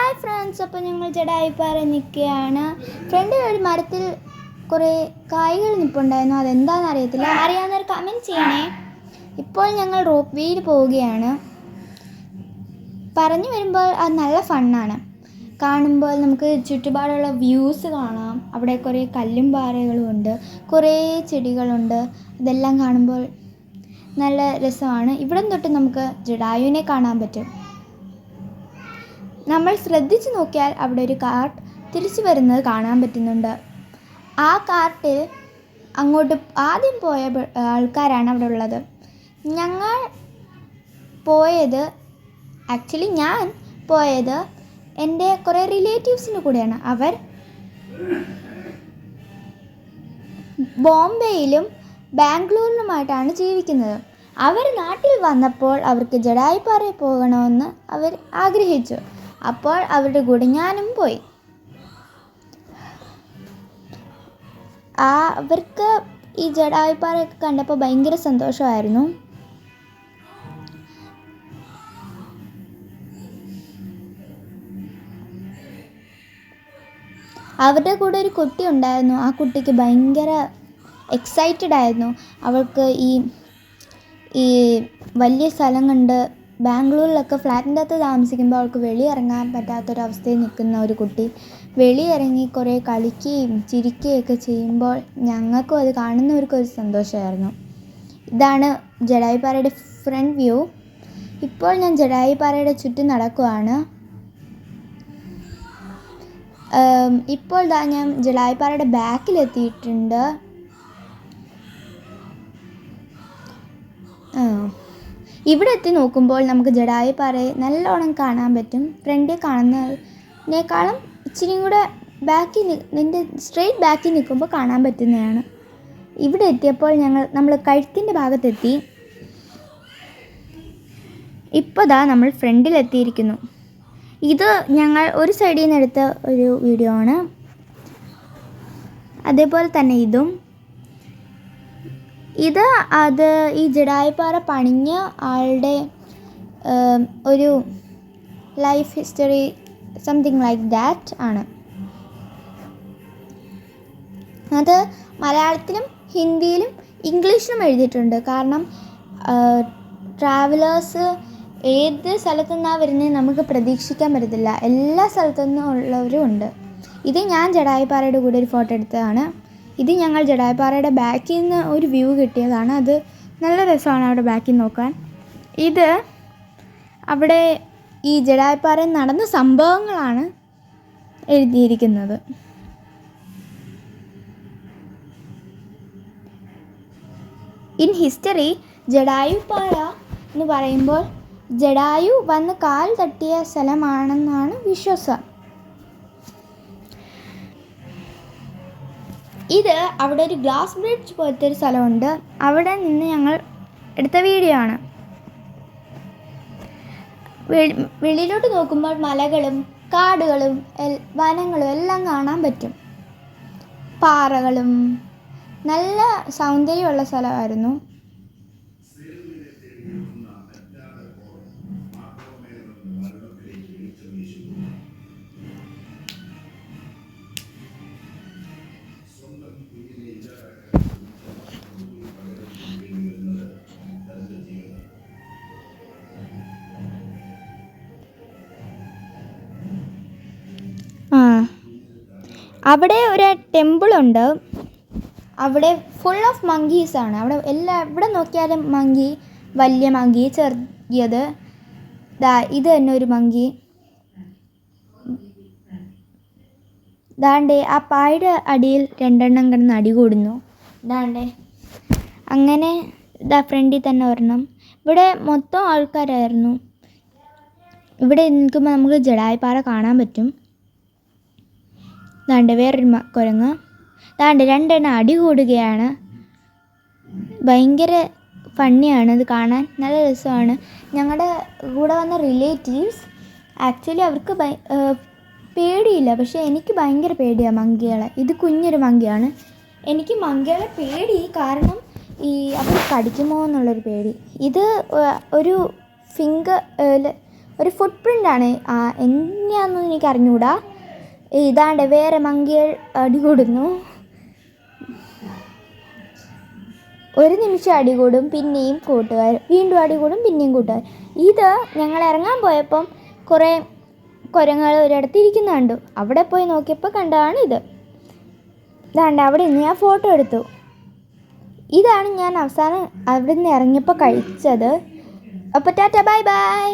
Hi friends, അപ്പോൾ ഞങ്ങൾ ജഡായിപ്പാറ നിൽക്കുകയാണ്. ഫ്രണ്ടിൽ ഒരു മരത്തിൽ കുറേ കായ്കൾ നിൽപ്പുണ്ടായിരുന്നു. അതെന്താണെന്ന് അറിയത്തില്ല. അറിയാവുന്നവർ കമൻറ്റ് ചെയ്യണേ. ഇപ്പോൾ ഞങ്ങൾ റോപ്പ് വേയിൽ പോവുകയാണ്. പറഞ്ഞു വരുമ്പോൾ അത് നല്ല ഫണ്ണാണ്. കാണുമ്പോൾ നമുക്ക് ചുറ്റുപാടുള്ള വ്യൂസ് കാണാം. അവിടെ കുറേ കല്ലും പാറകളും ഉണ്ട്, കുറേ ചെടികളുണ്ട്. ഇതെല്ലാം കാണുമ്പോൾ നല്ല രസമാണ്. ഇവിടെ തൊട്ട് നമുക്ക് ജഡായുവിനെ കാണാൻ പറ്റും. നമ്മൾ ശ്രദ്ധിച്ച് നോക്കിയാൽ അവിടെ ഒരു കാർട്ട് തിരിച്ചു വരുന്നത് കാണാൻ പറ്റുന്നുണ്ട്. ആ കാർട്ടിൽ അങ്ങോട്ട് ആദ്യം പോയ ആൾക്കാരാണ് അവിടെ ഉള്ളത്. ഞാൻ പോയത് എൻ്റെ കുറേ റിലേറ്റീവ്സിൻ്റെ കൂടെയാണ്. അവർ ബോംബെയിലും ബാംഗ്ലൂരിലുമായിട്ടാണ് ജീവിക്കുന്നത്. അവർ നാട്ടിൽ വന്നപ്പോൾ അവർക്ക് ജഡായിപ്പാറയിൽ പോകണമെന്ന് അവർ ആഗ്രഹിച്ചു. അപ്പോൾ അവരുടെ കൂടെ ഞാനും പോയി. അവർക്ക് ഈ ജഡായിപ്പാറയൊക്കെ കണ്ടപ്പോൾ ഭയങ്കര സന്തോഷമായിരുന്നു. അവരുടെ കൂടെ ഒരു കുട്ടി ഉണ്ടായിരുന്നു. ആ കുട്ടിക്ക് ഭയങ്കര എക്സൈറ്റഡ് ആയിരുന്നു. അവൾക്ക് ഈ വലിയ സ്ഥലം കണ്ട് ബാംഗ്ലൂരിലൊക്കെ ഫ്ലാറ്റിൻ്റെ അകത്ത് താമസിക്കുമ്പോൾ അവൾക്ക് വെളിയിറങ്ങാൻ പറ്റാത്തൊരവസ്ഥയിൽ നിൽക്കുന്ന ഒരു കുട്ടി വെളിയിറങ്ങി കുറേ കളിക്കുകയും ചിരിക്കുകയൊക്കെ ചെയ്യുമ്പോൾ ഞങ്ങൾക്കും അത് കാണുന്നവർക്കൊരു സന്തോഷമായിരുന്നു. ഇതാണ് ജഡായിപ്പാറയുടെ ഫ്രണ്ട് വ്യൂ. ഇപ്പോൾ ഞാൻ ജഡായിപ്പാറയുടെ ചുറ്റും നടക്കുകയാണ്. ഇപ്പോൾ ഞാൻ ജഡായിപ്പാറയുടെ ബാക്കിലെത്തിയിട്ടുണ്ട്. ഇവിടെ എത്തി നോക്കുമ്പോൾ നമുക്ക് ജഡായിപ്പാറയെ നല്ലോണം കാണാൻ പറ്റും. ഫ്രണ്ടിൽ കാണുന്നതിനേക്കാളും ഇച്ചിരിയും കൂടെ നിൻ്റെ സ്ട്രെയിറ്റ് ബാക്കിൽ നിൽക്കുമ്പോൾ കാണാൻ പറ്റുന്നതാണ്. ഇവിടെ എത്തിയപ്പോൾ നമ്മൾ കഴുത്തിൻ്റെ ഭാഗത്തെത്തി. ഇപ്പോൾ നമ്മൾ ഫ്രണ്ടിലെത്തിയിരിക്കുന്നു. ഇത് ഞങ്ങൾ ഒരു സൈഡിൽ നിന്ന് എടുത്ത ഒരു വീഡിയോ ആണ്. അതേപോലെ തന്നെ ഈ ജഡായിപ്പാറ പണിഞ്ഞ ആളുടെ ഒരു life history something like that ആണ്. അത് മലയാളത്തിലും ഹിന്ദിയിലും ഇംഗ്ലീഷിലും എഴുതിയിട്ടുണ്ട്. കാരണം ട്രാവലേഴ്സ് ഏത് സ്ഥലത്തു നിന്നാണ് വരുന്നത് നമുക്ക് പ്രതീക്ഷിക്കാൻ പറ്റത്തില്ല. എല്ലാ സ്ഥലത്തു നിന്നും ഉള്ളവരും ഉണ്ട്. ഇത് ഞാൻ ജഡായിപ്പാറയുടെ കൂടെ ഒരു ഫോട്ടോ എടുത്തതാണ്. ഇത് ഞങ്ങൾ ജഡായിപ്പാറയുടെ ബാക്കിൽ നിന്ന് ഒരു വ്യൂ കിട്ടിയതാണ്. അത് നല്ല രസമാണ് അവിടെ ബാക്കിൽ നോക്കാൻ. ഇത് അവിടെ ഈ ജഡായിപ്പാറയിൽ നടന്ന സംഭവങ്ങളാണ് എഴുതിയിരിക്കുന്നത്. ഇൻ ഹിസ്റ്ററി ജഡായുപ്പാറ എന്ന് പറയുമ്പോൾ ജഡായു വന്ന് കാൽ തട്ടിയ സ്ഥലമാണെന്നാണ് വിശ്വാസം. ഇത് അവിടെ ഒരു ഗ്ലാസ് ബ്രിഡ്ജ് പോലത്തെ ഒരു സ്ഥലമുണ്ട്. അവിടെ നിന്ന് ഞങ്ങൾ എടുത്ത വീഡിയോ ആണ്. വെളിയിലോട്ട് നോക്കുമ്പോൾ മലകളും കാടുകളും വനങ്ങളും എല്ലാം കാണാൻ പറ്റും. പാറകളും നല്ല സൗന്ദര്യമുള്ള സ്ഥലമായിരുന്നു. അവിടെ ഒരു ടെമ്പിളുണ്ട്. അവിടെ ഫുൾ ഓഫ് മങ്കീസാണ്. എവിടെ നോക്കിയാലും മങ്കി, വലിയ മങ്കി, ചെറിയത്. ഇത് തന്നെ ഒരു മങ്കി. ദാണ്ടേ ആ പായുടെ അടിയിൽ 2 എണ്ണം കിടന്ന് അടി കൂടുന്നു. ദാണ്ടേ അങ്ങനെ ഫ്രണ്ടിൽ തന്നെ ഒരെണ്ണം. ഇവിടെ മൊത്തം ആൾക്കാരായിരുന്നു. ഇവിടെ നിൽക്കുമ്പോൾ നമുക്ക് ജഡായിപ്പാറ കാണാൻ പറ്റും. ദാണ്ട് വേറൊരു കുരങ്ങ്. ദാണ്ട് 2 എണ്ണം അടി കൂടുകയാണ്. ഭയങ്കര ഫണ്ണിയാണ് ഇത് കാണാൻ, നല്ല രസമാണ്. ഞങ്ങളുടെ കൂടെ വന്ന റിലേറ്റീവ്സ് ആക്ച്വലി അവർക്ക് പേടിയില്ല, പക്ഷേ എനിക്ക് ഭയങ്കര പേടിയാണ് മങ്കികളെ. ഇത് കുഞ്ഞൊരു മങ്കിയാണ്. എനിക്ക് മങ്കികളെ പേടി കാരണം അവർ കടിക്കുമോ എന്നുള്ളൊരു പേടി. ഇത് ഒരു ഒരു ഫുട് പ്രിൻ്റാണ്. എങ്ങനെയാണെന്നൊന്നും എനിക്ക് അറിഞ്ഞുകൂടാ. ഇതാണ്ട് വേറെ മങ്കികൾ അടികൂടുന്നു. ഒരു നിമിഷം അടികൂടും, പിന്നെയും കൂട്ടുകാർ, വീണ്ടും അടികൂടും, പിന്നെയും കൂട്ടുകാർ. ഇത് ഞങ്ങൾ ഇറങ്ങാൻ പോയപ്പം കുറേ കുരങ്ങുകൾ ഒരിടത്ത് ഇരിക്കുന്ന കണ്ടു. അവിടെ പോയി നോക്കിയപ്പോൾ കണ്ടതാണ് ഇത്. ഇതാണ്ട് അവിടെ നിന്ന് ഞാൻ ഫോട്ടോ എടുത്തു. ഇതാണ് ഞാൻ അവസാനം അവിടെ നിന്ന് ഇറങ്ങിയപ്പോൾ കഴിച്ചത്. അപ്പോൾ ടാറ്റ, ബൈ ബൈ.